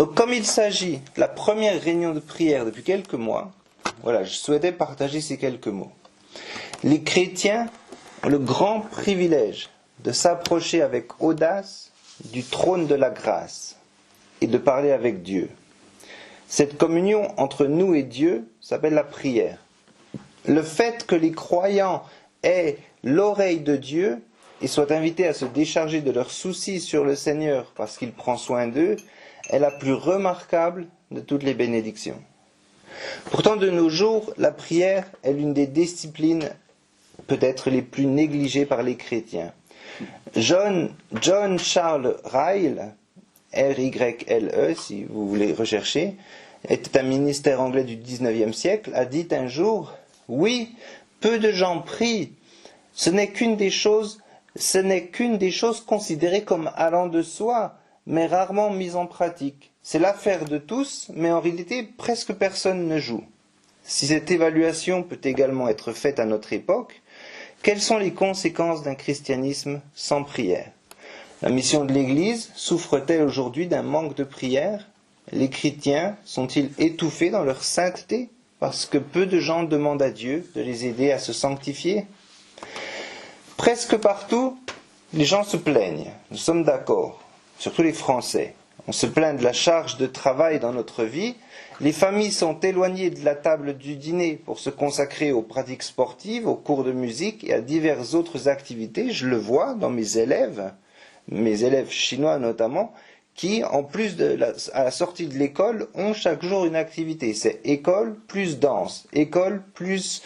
Donc comme il s'agit de la première réunion de prière depuis quelques mois, voilà, je souhaitais partager ces quelques mots. Les chrétiens ont le grand privilège de s'approcher avec audace du trône de la grâce et de parler avec Dieu. Cette communion entre nous et Dieu s'appelle la prière. Le fait que les croyants aient l'oreille de Dieu et soient invités à se décharger de leurs soucis sur le Seigneur parce qu'il prend soin d'eux est la plus remarquable de toutes les bénédictions. Pourtant, de nos jours, la prière est l'une des disciplines peut-être les plus négligées par les chrétiens. John Charles Ryle, R-Y-L-E, si vous voulez rechercher, était un ministère anglais du XIXe siècle, a dit un jour, « Oui, peu de gens prient, ce n'est qu'une des choses considérées comme allant de soi, mais rarement mises en pratique. C'est l'affaire de tous, mais en réalité, presque personne ne joue. Si cette évaluation peut également être faite à notre époque, quelles sont les conséquences d'un christianisme sans prière ? La mission de l'Église souffre-t-elle aujourd'hui d'un manque de prière ? Les chrétiens sont-ils étouffés dans leur sainteté parce que peu de gens demandent à Dieu de les aider à se sanctifier ? Presque partout, les gens se plaignent, nous sommes d'accord, surtout les Français. On se plaint de la charge de travail dans notre vie. Les familles sont éloignées de la table du dîner pour se consacrer aux pratiques sportives, aux cours de musique et à diverses autres activités. Je le vois dans mes élèves chinois notamment, qui, en plus à la sortie de l'école, ont chaque jour une activité. C'est école plus danse, école plus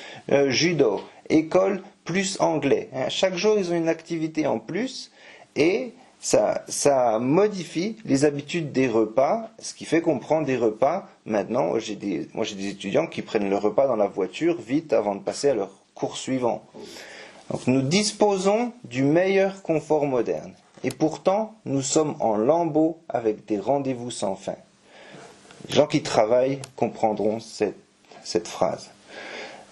judo, école plus anglais. Chaque jour, ils ont une activité en plus et ça modifie les habitudes des repas, ce qui fait qu'on prend des repas. Maintenant, moi j'ai des étudiants qui prennent le repas dans la voiture vite avant de passer à leur cours suivant. Donc nous disposons du meilleur confort moderne. Et pourtant, nous sommes en lambeaux avec des rendez-vous sans fin. Les gens qui travaillent comprendront cette phrase.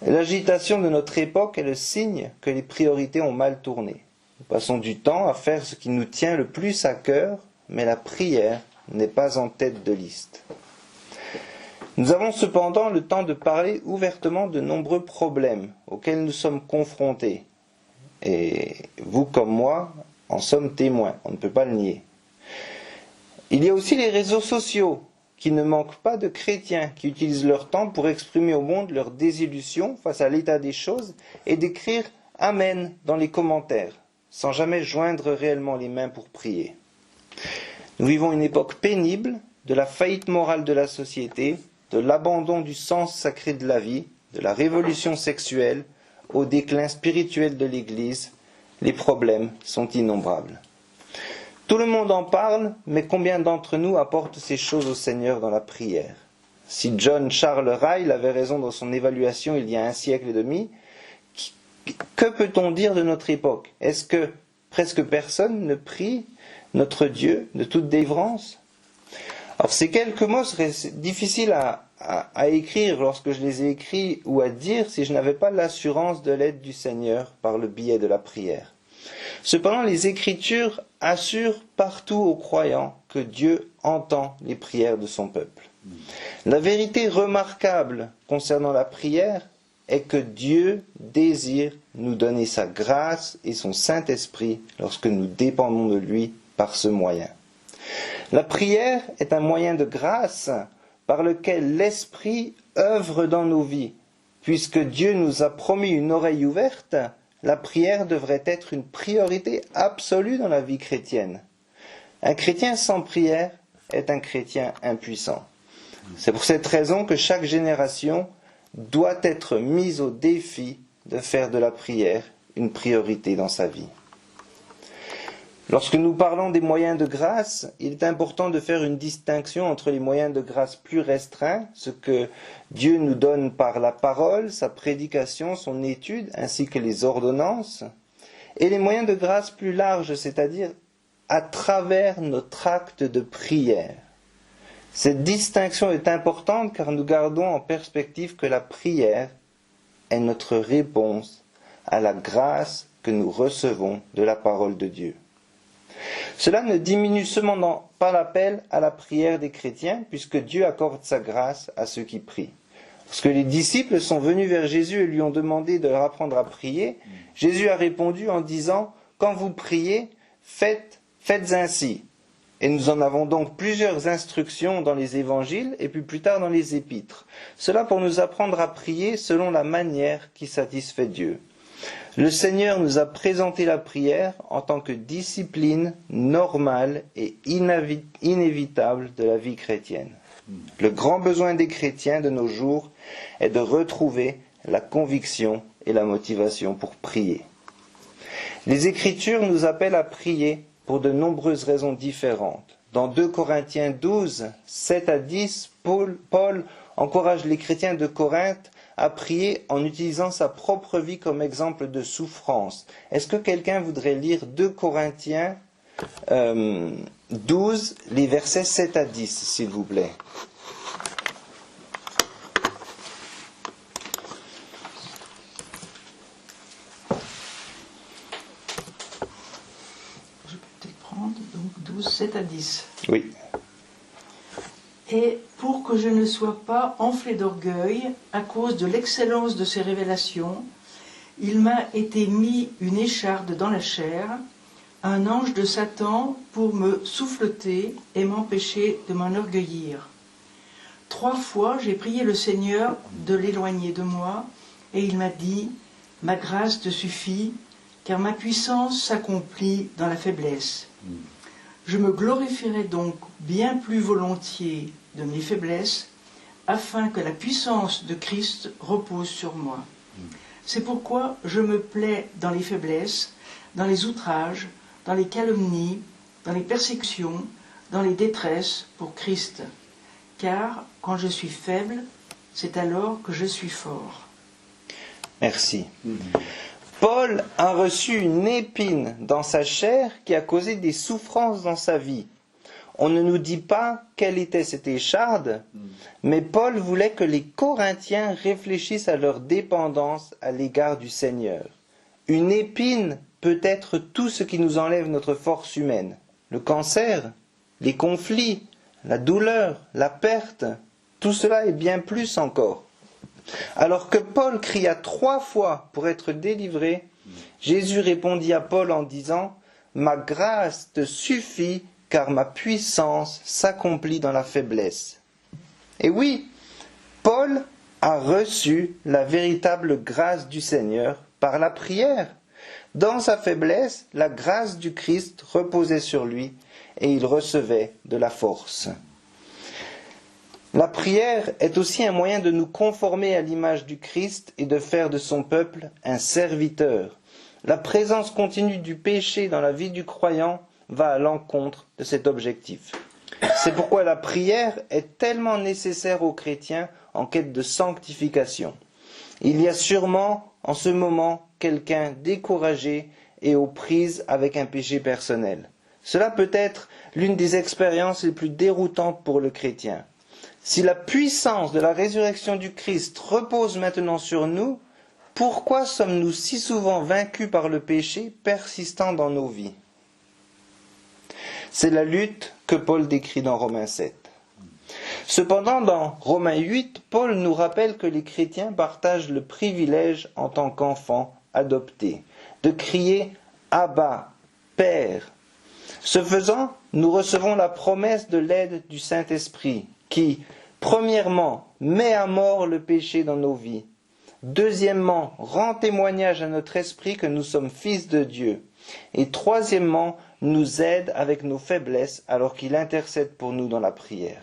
L'agitation de notre époque est le signe que les priorités ont mal tourné. Nous passons du temps à faire ce qui nous tient le plus à cœur, mais la prière n'est pas en tête de liste. Nous avons cependant le temps de parler ouvertement de nombreux problèmes auxquels nous sommes confrontés. Et vous comme moi en sommes témoins, on ne peut pas le nier. Il y a aussi les réseaux sociaux, qui ne manquent pas de chrétiens qui utilisent leur temps pour exprimer au monde leur désillusion face à l'état des choses et d'écrire « Amen » dans les commentaires, sans jamais joindre réellement les mains pour prier. Nous vivons une époque pénible de la faillite morale de la société, de l'abandon du sens sacré de la vie, de la révolution sexuelle, au déclin spirituel de l'Église. Les problèmes sont innombrables. Tout le monde en parle, mais combien d'entre nous apportent ces choses au Seigneur dans la prière ? Si John Charles Ryle avait raison dans son évaluation il y a un siècle et demi, que peut-on dire de notre époque ? Est-ce que presque personne ne prie notre Dieu de toute délivrance ? Alors ces quelques mots seraient difficiles à écrire lorsque je les ai écrits ou à dire si je n'avais pas l'assurance de l'aide du Seigneur par le biais de la prière. Cependant, les Écritures assurent partout aux croyants que Dieu entend les prières de son peuple. La vérité remarquable concernant la prière est que Dieu désire nous donner sa grâce et son Saint-Esprit lorsque nous dépendons de lui par ce moyen. La prière est un moyen de grâce par lequel l'Esprit œuvre dans nos vies. Puisque Dieu nous a promis une oreille ouverte, la prière devrait être une priorité absolue dans la vie chrétienne. Un chrétien sans prière est un chrétien impuissant. C'est pour cette raison que chaque génération doit être mise au défi de faire de la prière une priorité dans sa vie. Lorsque nous parlons des moyens de grâce, il est important de faire une distinction entre les moyens de grâce plus restreints, ce que Dieu nous donne par la parole, sa prédication, son étude, ainsi que les ordonnances, et les moyens de grâce plus larges, c'est-à-dire à travers notre acte de prière. Cette distinction est importante car nous gardons en perspective que la prière est notre réponse à la grâce que nous recevons de la parole de Dieu. Cela ne diminue cependant pas l'appel à la prière des chrétiens, puisque Dieu accorde sa grâce à ceux qui prient. Lorsque les disciples sont venus vers Jésus et lui ont demandé de leur apprendre à prier, Jésus a répondu en disant « Quand vous priez, faites ainsi ». Et nous en avons donc plusieurs instructions dans les évangiles et puis plus tard dans les épîtres. Cela pour nous apprendre à prier selon la manière qui satisfait Dieu. Le Seigneur nous a présenté la prière en tant que discipline normale et inévitable de la vie chrétienne. Le grand besoin des chrétiens de nos jours est de retrouver la conviction et la motivation pour prier. Les Écritures nous appellent à prier pour de nombreuses raisons différentes. Dans 2 Corinthiens 12, 7 à 10, Paul encourage les chrétiens de Corinthe à prier en utilisant sa propre vie comme exemple de souffrance. Est-ce que quelqu'un voudrait lire 2 Corinthiens 12, les versets 7 à 10, s'il vous plaît? Je peux peut-être prendre, donc 12, 7 à 10. Oui. Et pour que je ne sois pas enflé d'orgueil à cause de l'excellence de ces révélations, il m'a été mis une écharde dans la chair, un ange de Satan pour me souffleter et m'empêcher de m'enorgueillir. 3 fois j'ai prié le Seigneur de l'éloigner de moi, et il m'a dit « Ma grâce te suffit, car ma puissance s'accomplit dans la faiblesse. » Je me glorifierai donc bien plus volontiers de mes faiblesses, afin que la puissance de Christ repose sur moi. C'est pourquoi je me plais dans les faiblesses, dans les outrages, dans les calomnies, dans les persécutions, dans les détresses pour Christ. Car quand je suis faible, c'est alors que je suis fort. Merci. Paul a reçu une épine dans sa chair qui a causé des souffrances dans sa vie. On ne nous dit pas quelle était cette écharde, mais Paul voulait que les Corinthiens réfléchissent à leur dépendance à l'égard du Seigneur. Une épine peut être tout ce qui nous enlève notre force humaine. Le cancer, les conflits, la douleur, la perte, tout cela est bien plus encore. Alors que Paul cria 3 fois pour être délivré, Jésus répondit à Paul en disant « Ma grâce te suffit, car ma puissance s'accomplit dans la faiblesse. » Et oui, Paul a reçu la véritable grâce du Seigneur par la prière. Dans sa faiblesse, la grâce du Christ reposait sur lui et il recevait de la force. La prière est aussi un moyen de nous conformer à l'image du Christ et de faire de son peuple un serviteur. La présence continue du péché dans la vie du croyant va à l'encontre de cet objectif. C'est pourquoi la prière est tellement nécessaire aux chrétiens en quête de sanctification. Il y a sûrement en ce moment quelqu'un découragé et aux prises avec un péché personnel. Cela peut être l'une des expériences les plus déroutantes pour le chrétien. Si la puissance de la résurrection du Christ repose maintenant sur nous, pourquoi sommes-nous si souvent vaincus par le péché persistant dans nos vies? C'est la lutte que Paul décrit dans Romains 7. Cependant, dans Romains 8, Paul nous rappelle que les chrétiens partagent le privilège en tant qu'enfants adoptés, de crier « Abba, Père ». Ce faisant, nous recevons la promesse de l'aide du Saint-Esprit qui, premièrement, met à mort le péché dans nos vies. Deuxièmement, rend témoignage à notre esprit que nous sommes fils de Dieu. Et troisièmement, nous aide avec nos faiblesses alors qu'il intercède pour nous dans la prière.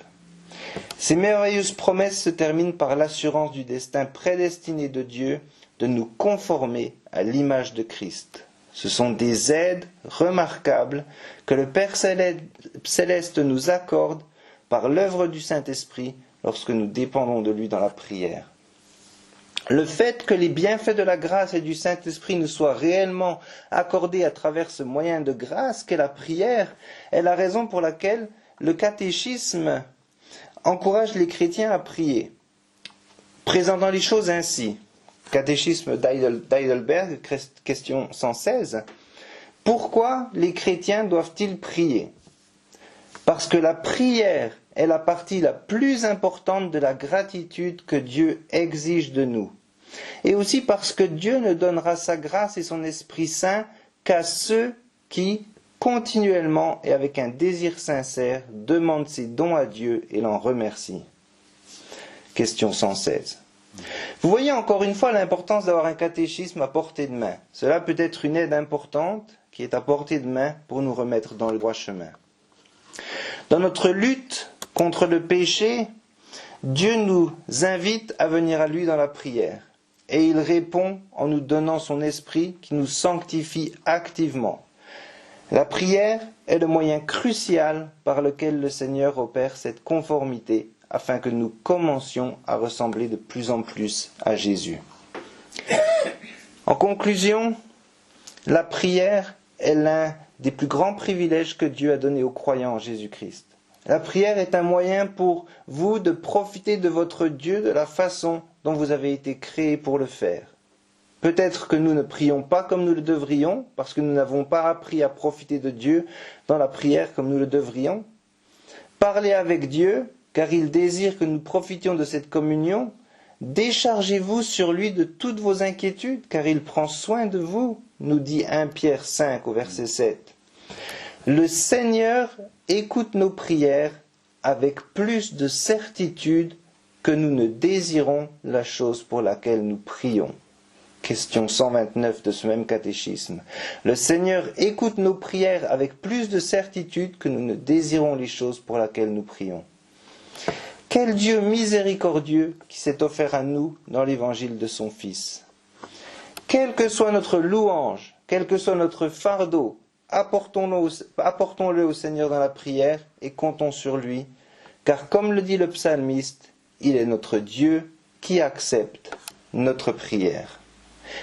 Ces merveilleuses promesses se terminent par l'assurance du destin prédestiné de Dieu de nous conformer à l'image de Christ. Ce sont des aides remarquables que le Père Céleste nous accorde par l'œuvre du Saint-Esprit lorsque nous dépendons de lui dans la prière. Le fait que les bienfaits de la grâce et du Saint-Esprit nous soient réellement accordés à travers ce moyen de grâce qu'est la prière est la raison pour laquelle le catéchisme encourage les chrétiens à prier, présentant les choses ainsi. Catéchisme d'Heidelberg, question 116. Pourquoi les chrétiens doivent-ils prier? Parce que la prière est la partie la plus importante de la gratitude que Dieu exige de nous. Et aussi parce que Dieu ne donnera sa grâce et son Esprit Saint qu'à ceux qui, continuellement et avec un désir sincère, demandent ses dons à Dieu et l'en remercient. Question 116. Vous voyez encore une fois l'importance d'avoir un catéchisme à portée de main. Cela peut être une aide importante qui est à portée de main pour nous remettre dans le droit chemin. Dans notre lutte contre le péché, Dieu nous invite à venir à lui dans la prière. Et il répond en nous donnant son esprit qui nous sanctifie activement. La prière est le moyen crucial par lequel le Seigneur opère cette conformité afin que nous commencions à ressembler de plus en plus à Jésus. En conclusion, la prière est l'un des plus grands privilèges que Dieu a donnés aux croyants en Jésus-Christ. La prière est un moyen pour vous de profiter de votre Dieu de la façon dont vous avez été créés pour le faire. Peut-être que nous ne prions pas comme nous le devrions, parce que nous n'avons pas appris à profiter de Dieu dans la prière comme nous le devrions. Parlez avec Dieu, car il désire que nous profitions de cette communion. Déchargez-vous sur lui de toutes vos inquiétudes, car il prend soin de vous, nous dit 1 Pierre 5 au verset 7. Le Seigneur écoute nos prières avec plus de certitude que nous ne désirons la chose pour laquelle nous prions. Question 129 de ce même catéchisme. Le Seigneur écoute nos prières avec plus de certitude que nous ne désirons les choses pour lesquelles nous prions. Quel Dieu miséricordieux qui s'est offert à nous dans l'évangile de son Fils. Quelle que soit notre louange, quel que soit notre fardeau, apportons-le au Seigneur dans la prière et comptons sur lui, car comme le dit le psalmiste, il est notre Dieu qui accepte notre prière.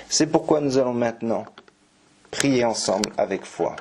C'est pourquoi nous allons maintenant prier ensemble avec foi.